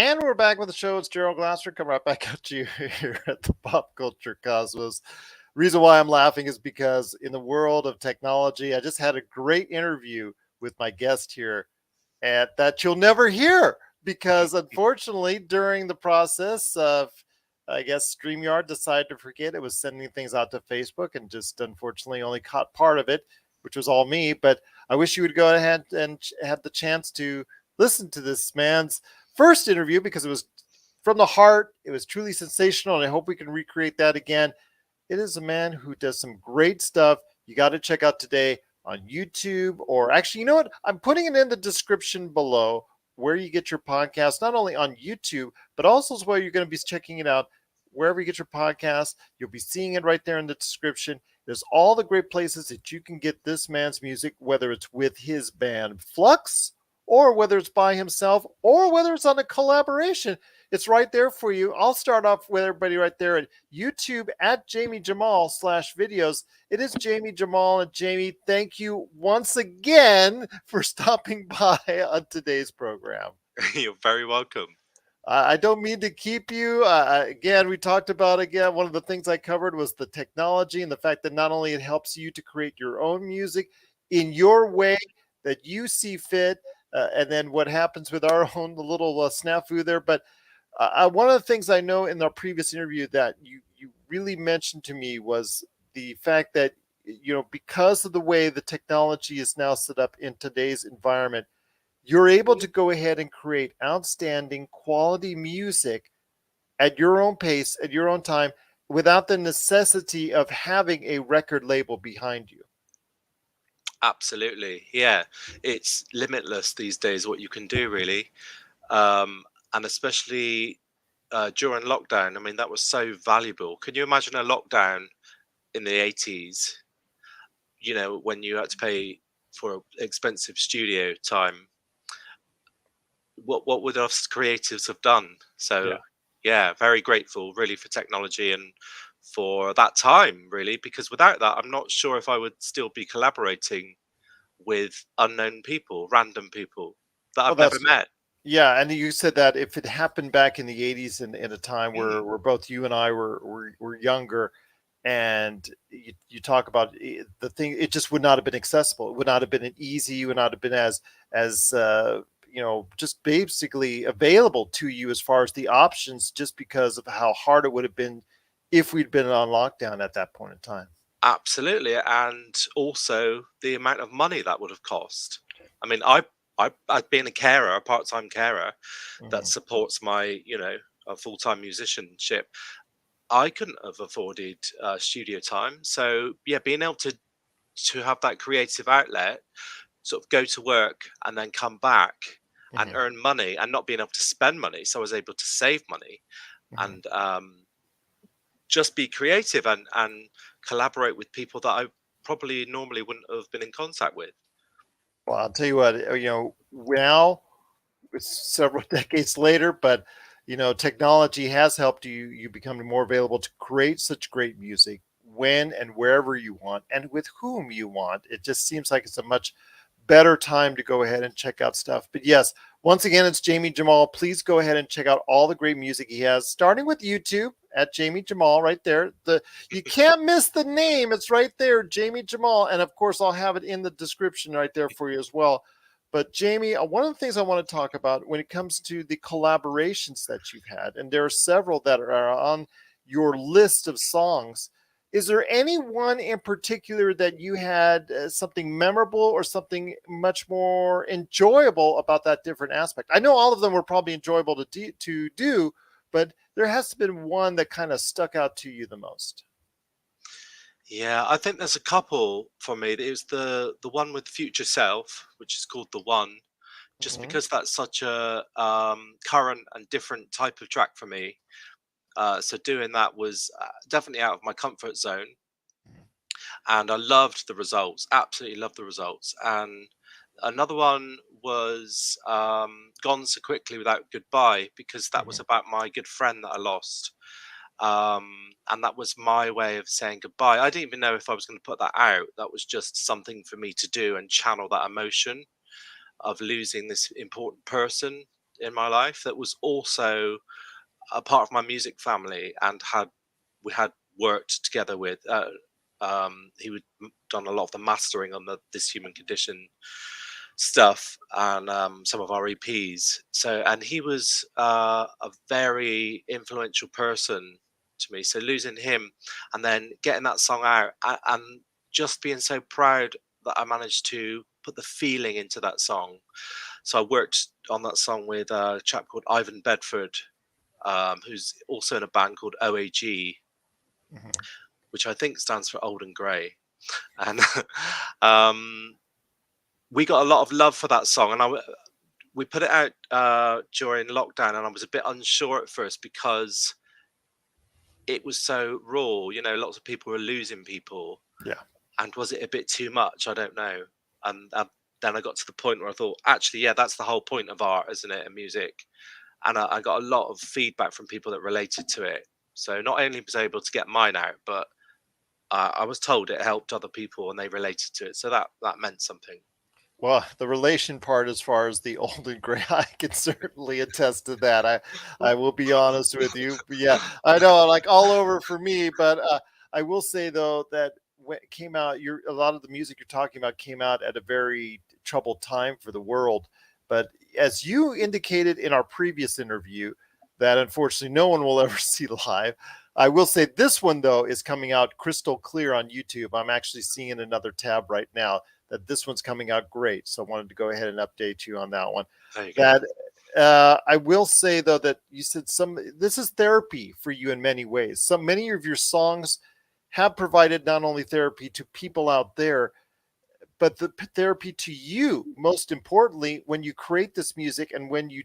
And we're back with the show. It's Gerald Glasser coming right back at you here at the Pop Culture Cosmos. Reason why I'm laughing is because in the world of technology, I just had a great interview with my guest here at that you'll never hear because unfortunately during the process of I guess StreamYard decided to forget it was sending things out to Facebook and just unfortunately only caught part of it, which was all me. But I wish you would go ahead and have the chance to listen to this man's first interview because it was from the heart. It was truly sensational, and I hope we can recreate that again. It is a man who does some great stuff. You got to check out today on YouTube, or actually, you know what? I'm putting it in the description below where you get your podcast, not only on YouTube, but also as well you're going to be checking it out wherever you get your podcast. You'll be seeing it right there in the description. There's all the great places that you can get this man's music, whether it's with his band Flux, or whether it's by himself, or whether it's on a collaboration. It's right there for you. I'll start off with everybody right there at YouTube at Jamie Jamal /videos. It is Jamie Jamal. And Jamie, thank you once again for stopping by on today's program. You're very welcome. I don't mean to keep you. Again, we talked about, again, one of the things I covered was the technology and the fact that not only it helps you to create your own music in your way that you see fit, and then what happens with our own little snafu there. But one of the things I know in our previous interview that you really mentioned to me was the fact that, because of the way the technology is now set up in today's environment, you're able to go ahead and create outstanding quality music at your own pace, at your own time, without the necessity of having a record label behind you. Absolutely. Yeah. It's limitless these days what you can do, really. And especially during lockdown, I mean, that was so valuable. Can you imagine a lockdown in the 80s, when you had to pay for expensive studio time? What would us creatives have done? So, yeah, very grateful, really, for technology and for that time, really, because without that, I'm not sure if I would still be collaborating with unknown people, random people that Well, I've never that's met. yeah, and you said that if it happened back in the '80s in a time Mm, where both you and I were younger, and you talk about the thing, it just would not have been accessible. It would not have been easy. It would not have been as just basically available to you as far as the options, just because of how hard it would have been if we'd been on lockdown at that point in time. absolutely, and also the amount of money that would have cost. I mean, I've been a carer, a part-time carer that Mhm. supports my, a full-time musicianship. I couldn't have afforded studio time, so yeah, being able to have that creative outlet, sort of go to work and then come back and Mhm. earn money, and not being able to spend money, so I was able to save money Mhm. and just be creative and collaborate with people that I probably normally wouldn't have been in contact with. Well, I'll tell you what, now it's several decades later, but technology has helped you become more available to create such great music when and wherever you want and with whom you want. It just seems like it's a much better time to go ahead and check out stuff. But yes, once again, it's Jamie Jamal. Please go ahead and check out all the great music he has, starting with YouTube at Jamie Jamal right there. You can't miss the name. It's right there, Jamie Jamal. And of course, I'll have it in the description right there for you as well. But Jamie, one of the things I want to talk about when it comes to the collaborations that you've had, and there are several that are on your list of songs, is there any one in particular that you had something memorable or something much more enjoyable about that different aspect? I know all of them were probably enjoyable to do, but there has to have been one that kind of stuck out to you the most. Yeah, I think there's a couple for me. It was the one with Future Self, which is called The One, just Hmm. because that's such a current and different type of track for me. So doing that was definitely out of my comfort zone, and I loved the results. Absolutely loved the results. And another one was Gone So Quickly Without Goodbye, because that was Hmm. about my good friend that I lost. um, and that was my way of saying goodbye. I didn't even know if I was going to put that out. That was just something for me to do and channel that emotion of losing this important person in my life that was also a part of my music family, and we had worked together with. He would done a lot of the mastering on the This Human Condition stuff and some of our EPs. So, and he was a very influential person to me. So losing him and then getting that song out and just being so proud that I managed to put the feeling into that song. So I worked on that song with a chap called Ivan Bedford, who's also in a band called OAG, Mhm. which I think stands for Old and Grey. And um, we got a lot of love for that song, and we put it out during lockdown, and I was a bit unsure at first because it was so raw. You know, lots of people were losing people, Yeah. and was it a bit too much? I don't know. And then I got to the point where I thought, actually, yeah, that's the whole point of art, isn't it, and music? And I got a lot of feedback from people that related to it. So not only was I able to get mine out, but I was told it helped other people and they related to it. So that meant something. Well, the relation part, as far as the old and gray, I can certainly attest to that. I will be honest with you. But yeah, I know, like all over for me. But I will say though that when it came out, a lot of the music you're talking about came out at a very troubled time for the world. But as you indicated in our previous interview, that unfortunately no one will ever see live. I will say this one though is coming out crystal clear on YouTube. I'm actually seeing another tab right now that this one's coming out great. So I wanted to go ahead and update you on that one. There you go. That I will say though that you said this is therapy for you in many ways. So many of your songs have provided not only therapy to people out there, but the therapy to you. Most importantly, when you create this music and when you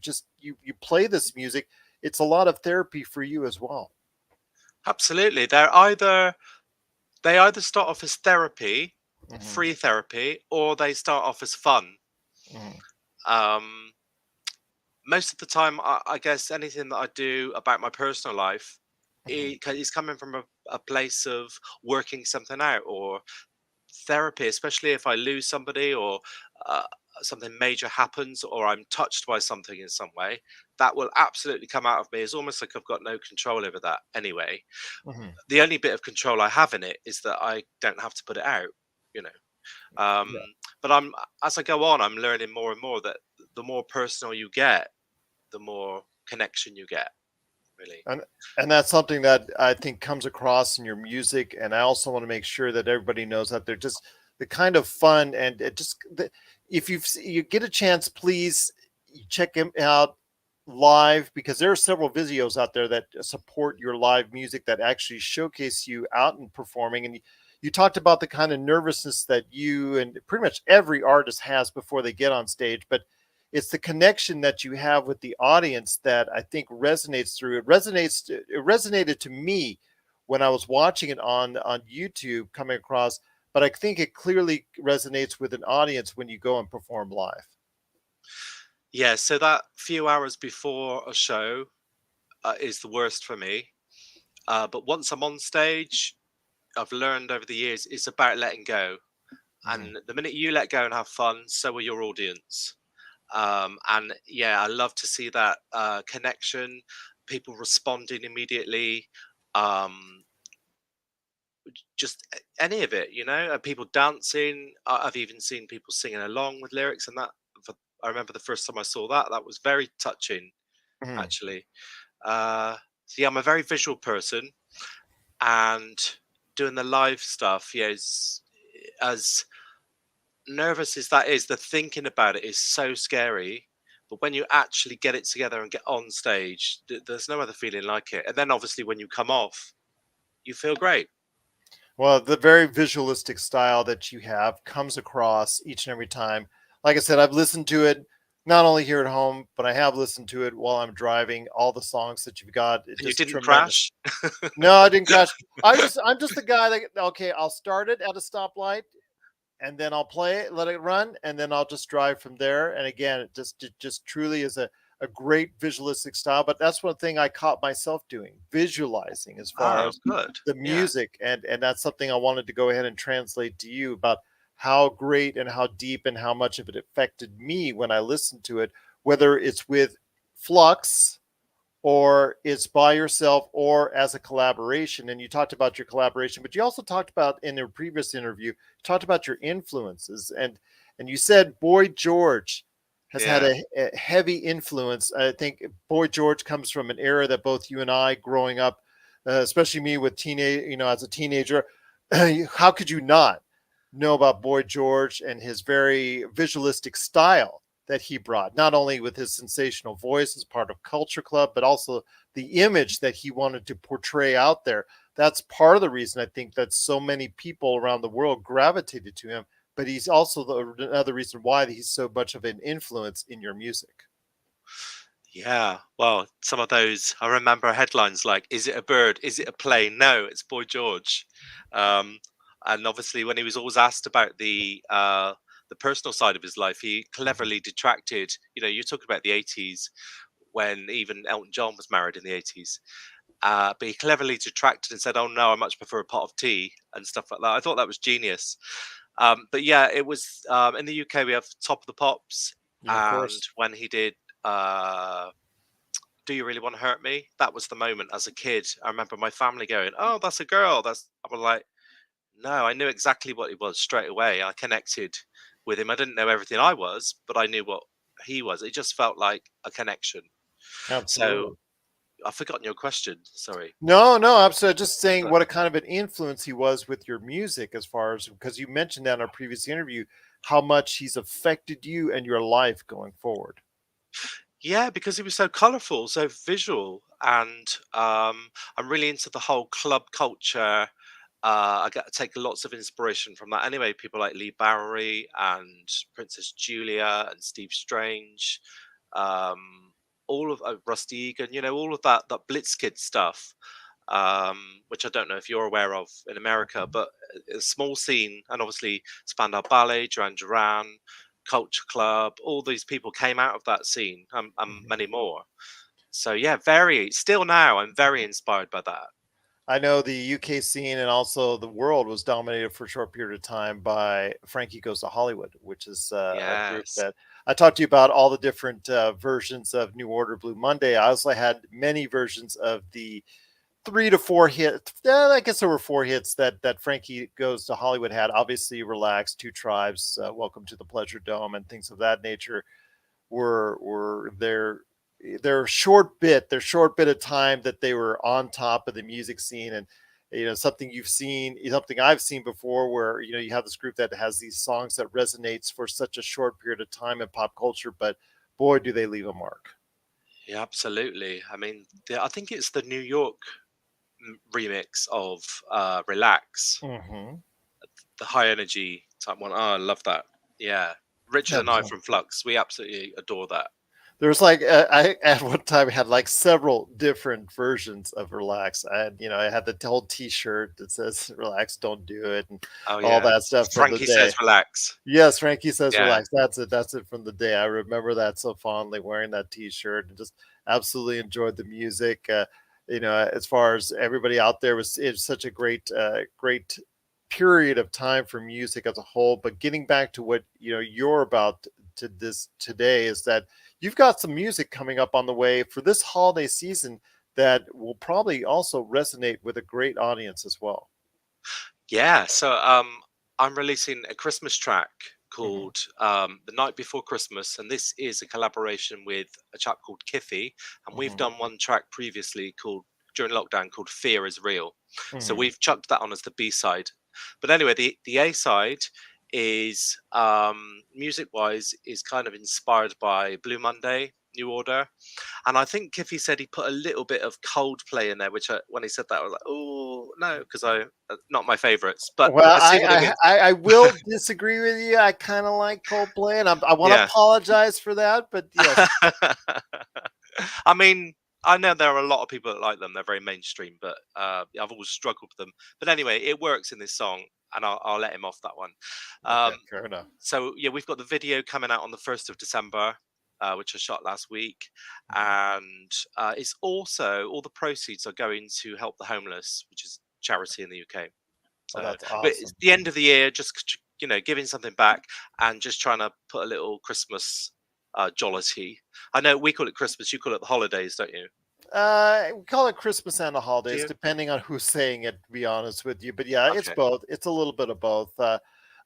play this music, it's a lot of therapy for you as well. Absolutely. They either start off as therapy, Hmm. free therapy, or they start off as fun. Hmm. Um, Most of the time, I guess anything that I do about my personal life Hmm. is coming from a place of working something out or therapy, especially if I lose somebody or uh, something major happens or I'm touched by something in some way. That will absolutely come out of me. It's almost like I've got no control over that anyway. Hmm. The only bit of control I have in it is that I don't have to put it out, you know. Um, Yeah. but as I go on, I'm learning more and more that the more personal you get, the more connection you get, really. And that's something that I think comes across in your music. And I also want to make sure that everybody knows that they're just the kind of fun and it just if you get a chance, please check him out live because there are several videos out there that support your live music that actually showcase you out and performing. And you talked about the kind of nervousness that you and pretty much every artist has before they get on stage, but it's the connection that you have with the audience that I think resonates through. It resonated to me when I was watching it on YouTube coming across, but I think it clearly resonates with an audience when you go and perform live. Yeah, so that few hours before a show is the worst for me. But once I'm on stage, I've learned over the years it's about letting go. Mhm. And the minute you let go and have fun, so will your audience. And yeah, I love to see that connection, people responding immediately, um, just any of it, people dancing. I've even seen people singing along with lyrics, and I remember the first time I saw that was very touching, Mhm. actually. So yeah, I'm a very visual person, and doing the live stuff, yeah, is as nervous as that is, the thinking about it is so scary. But when you actually get it together and get on stage, there's no other feeling like it. And then obviously when you come off, you feel great. Well, the very visualistic style that you have comes across each and every time. Like I said, I've listened to it not only here at home, but I have listened to it while I'm driving. All the songs that you've got, it And you just didn't tremendous. crash. No, I didn't crash. I'm just the guy that okay, I'll start it at a stoplight and then I'll play it, let it run, and then I'll just drive from there. And again, it just truly is a great visualistic style. But that's one thing I caught myself doing, visualizing as far Oh, as good. the Yeah. music, and that's something I wanted to go ahead and translate to you about how great and how deep and how much of it affected me when I listened to it, whether it's with Flux, or it's by yourself or as a collaboration. And you talked about your collaboration, but you also talked about in your previous interview, you talked about your influences, and you said Boy George has had Yeah. a heavy influence. I think Boy George comes from an era that both you and I, growing up, especially me with teenage, as a teenager, how could you not know about Boy George and his very visualistic style that he brought, not only with his sensational voice as part of Culture Club, but also the image that he wanted to portray out there. That's part of the reason I think that so many people around the world gravitated to him. But he's also another reason why he's so much of an influence in your music. Yeah, well, some of those I remember headlines like, "Is it a bird? Is it a plane?" No, it's Boy George. Um, and obviously, when he was always asked about the personal side of his life, he Mhm. cleverly detracted. You know, you talk about the '80s when even Elton John was married in the '80s, but he cleverly detracted and said, "Oh no, I much prefer a pot of tea," and stuff like that. I thought that was genius. But yeah, it was in the UK we have Top of the Pops, Yeah, of and course. when he did. Do you really want to hurt me? That was the moment as a kid. I remember my family going, "Oh, that's a girl." That's I was like, no, I knew exactly what he was straight away. I connected with him. I didn't know everything I was, but I knew what he was. It just felt like a connection. So Absolutely. I've forgotten your question. Sorry. No, no, I'm just saying But what a kind of an influence he was with your music, as far as because you mentioned that in our previous interview, how much he's affected you and your life going forward. yeah, because he was so colorful, so visual, and I'm really into the whole club culture. I get take lots of inspiration from that. Anyway, people like Lee Bowery and Princess Julia and Steve Strange, um, all of Rusty Egan, you know, all of that Blitzkid stuff, which I don't know if you're aware of in America, Mhm. but a small scene, and obviously Spandau Ballet, Duran Duran, Culture Club, all these people came out of that scene, and Mhm. many more. So yeah, very still now I'm very inspired by that. I know the UK scene and also the world was dominated for a short period of time by Frankie Goes to Hollywood, which is a group Yes. that I talked to you about all the different versions of New Order Blue Monday. I also had many versions of the 3 to 4 hits. I guess there were 4 hits that Frankie Goes to Hollywood had. Obviously, Relax, Two Tribes, Welcome to the Pleasure Dome, and things of that nature were their short bit of time that they were on top of the music scene. And something you've seen, something I've seen before, where you have this group that has these songs that resonates for such a short period of time in pop culture, but boy do they leave a mark. Yeah, absolutely. I mean, I think it's the New York remix of Relax, Mm-hmm. the high energy type one. Oh, I love that. Yeah. Richard and I from Flux, we absolutely adore that. There's like I at one time had like several different versions of Relax. I had I had the whole T-shirt that says "Relax, don't do it" and Oh, all yeah. that stuff from the Frankie says day. relax. Yes, Frankie says Yeah. relax. That's it. That's it from the day. I remember that so fondly, wearing that T-shirt, and just absolutely enjoyed the music. As far as everybody out there, it's such a great period of time for music as a whole. But getting back to what you're about to this today is that you've got some music coming up on the way for this holiday season that will probably also resonate with a great audience as well. Yeah. So I'm releasing a Christmas track Hmm. called The Night Before Christmas. And this is a collaboration with a chap called Kiffy. And we've Hmm. done one track previously called during lockdown called Fear is Real. So Hmm. we've chucked that on as the B side. But anyway, the A side is music wise is kind of inspired by Blue Monday, New Order. And I think Kiffy said he put a little bit of Coldplay in there, which when he said that, I was like, oh no, because not my favorites, but Well, I see what he means. I will disagree with you. I kind of like Coldplay, and I want to Yeah. apologize for that. But yes, I mean, I know there are a lot of people that like them. They're very mainstream, but I've always struggled with them. But anyway, it works in this song, and I'll let him off that one. okay, Um, fair enough. so yeah, we've got the video coming out on the 1st of December, which I shot last week, Mhm. and it's also all the proceeds are going to help the homeless, which is charity in the UK. Oh, So, that's but it's awesome. the end of the year, just giving something back and just trying to put a little Christmas. jollity. I know we call it Christmas, you call it the holidays, don't you? We call it Christmas and the Do holidays, you? depending on who's saying it, to be honest with you. But yeah, it's Okay. both. It's a little bit of both.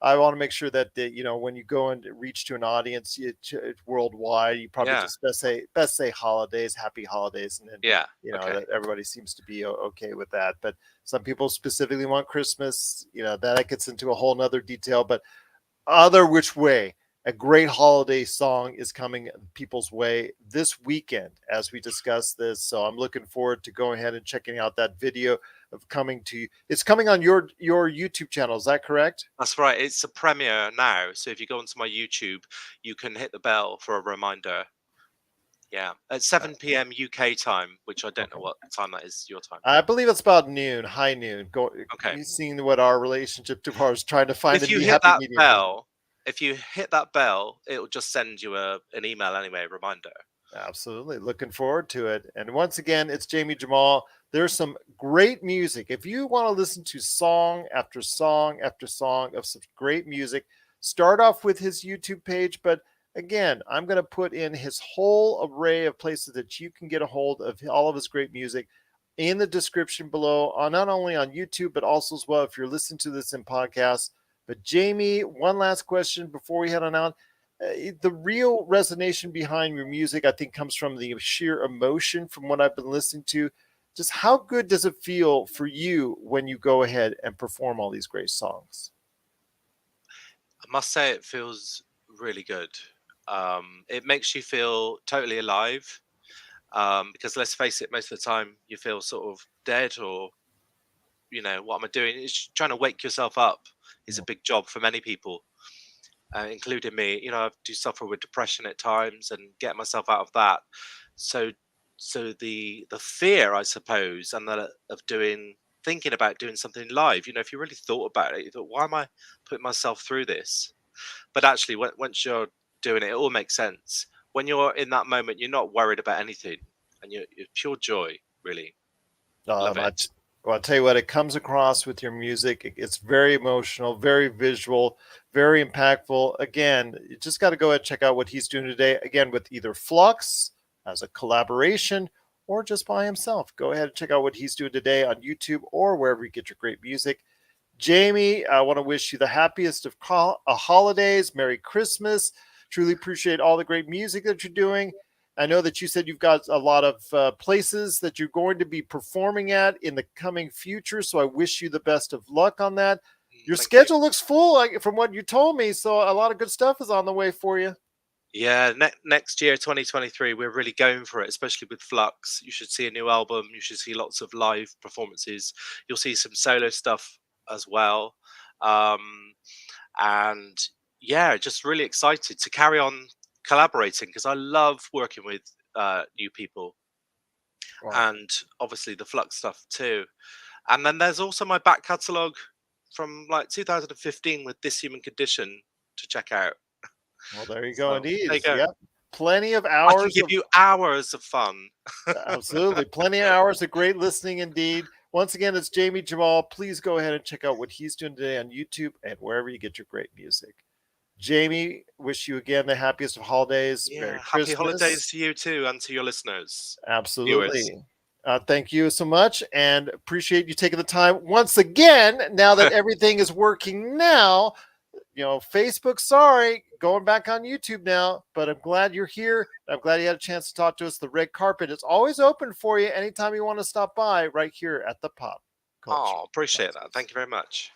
I want to make sure that when you go and reach to an audience worldwide, you probably Yeah. just best say holidays, happy holidays, and then Yeah. Okay. that everybody seems to be okay with that. But some people specifically want Christmas. That gets into a whole nother detail. But other which way, a great holiday song is coming people's way this weekend as we discuss this. So I'm looking forward to going ahead and checking out that video of coming to you. It's coming on your YouTube channel. Is that correct? That's right. It's a premiere now. So if you go onto my YouTube, you can hit the bell for a reminder. Yeah. At 7 p.m. UK time, which I don't know Okay. what time that is your time. I believe it's about noon, high noon. Go, Okay. you seeing what our relationship to ours trying to find If you the hit happy that medium here. bell, if you hit that bell, it'll just send you an email anyway, a reminder. Absolutely. Looking forward to it. And once again, it's Jamie Jamal. There's some great music. If you want to listen to song after song after song of some great music, start off with his YouTube page. But again, I'm going to put in his whole array of places that you can get a hold of all of his great music in the description below, on not only on YouTube, but also as well if you're listening to this in podcast. But Jamie, one last question before we head on out. The real resonance behind your music, I think, comes from the sheer emotion from what I've been listening to. Just how good does it feel for you when you go ahead and perform all these great songs? I must say it feels really good. It makes you feel totally alive. Because let's face it, most of the time you feel sort of dead, or what am I doing? It's trying to wake yourself up is a big job for many people, including me. I do suffer with depression at times, and get myself out of that. So, so the fear, I suppose, and that of thinking about doing something live. If you really thought about it, you thought, why am I putting myself through this? But actually, once you're doing it, it all makes sense. When you're in that moment, you're not worried about anything, and you're pure joy. Really love Um, I, it. well, I'll tell you what, it comes across with your music. It's very emotional, very visual, very impactful. Again, you just got to go ahead and check out what he's doing today. Again, with either Flux as a collaboration or just by himself. Go ahead and check out what he's doing today on YouTube or wherever you get your great music. Jamie, I want to wish you the happiest of holidays. Merry Christmas. Truly appreciate all the great music that you're doing. I know that you said you've got a lot of places that you're going to be performing at in the coming future. So I wish you the best of luck on that. Your Thank you. schedule looks full, from what you told me. So a lot of good stuff is on the way for you. Yeah, next year, 2023, we're really going for it, especially with Flux. You should see a new album. You should see lots of live performances. You'll see some solo stuff as well. Um, and yeah, just really excited to carry on collaborating, because I love working with new people, Wow. and obviously the Flux stuff too. And then there's also my back catalogue from like 2015 with This Human Condition to check out. Well, there you go. So Indeed. there you go. Yep. Plenty of I can hours give of you hours of fun. Absolutely. Plenty of hours of great listening indeed. Once again, it's Jamie Jamal. Please go ahead and check out what he's doing today on YouTube and wherever you get your great music. Jamie, wish you again the happiest of holidays. Yeah, Merry happy holidays Christmas. to you too, and to your listeners, viewers. Absolutely. Thank you so much and appreciate you taking the time once again. Now that everything is working now, Facebook, sorry, going back on YouTube now, but I'm glad you're here. I'm glad you had a chance to talk to us. The red carpet is always open for you anytime you want to stop by right here at the Pop Culture. Oh, appreciate that. Thank you very much.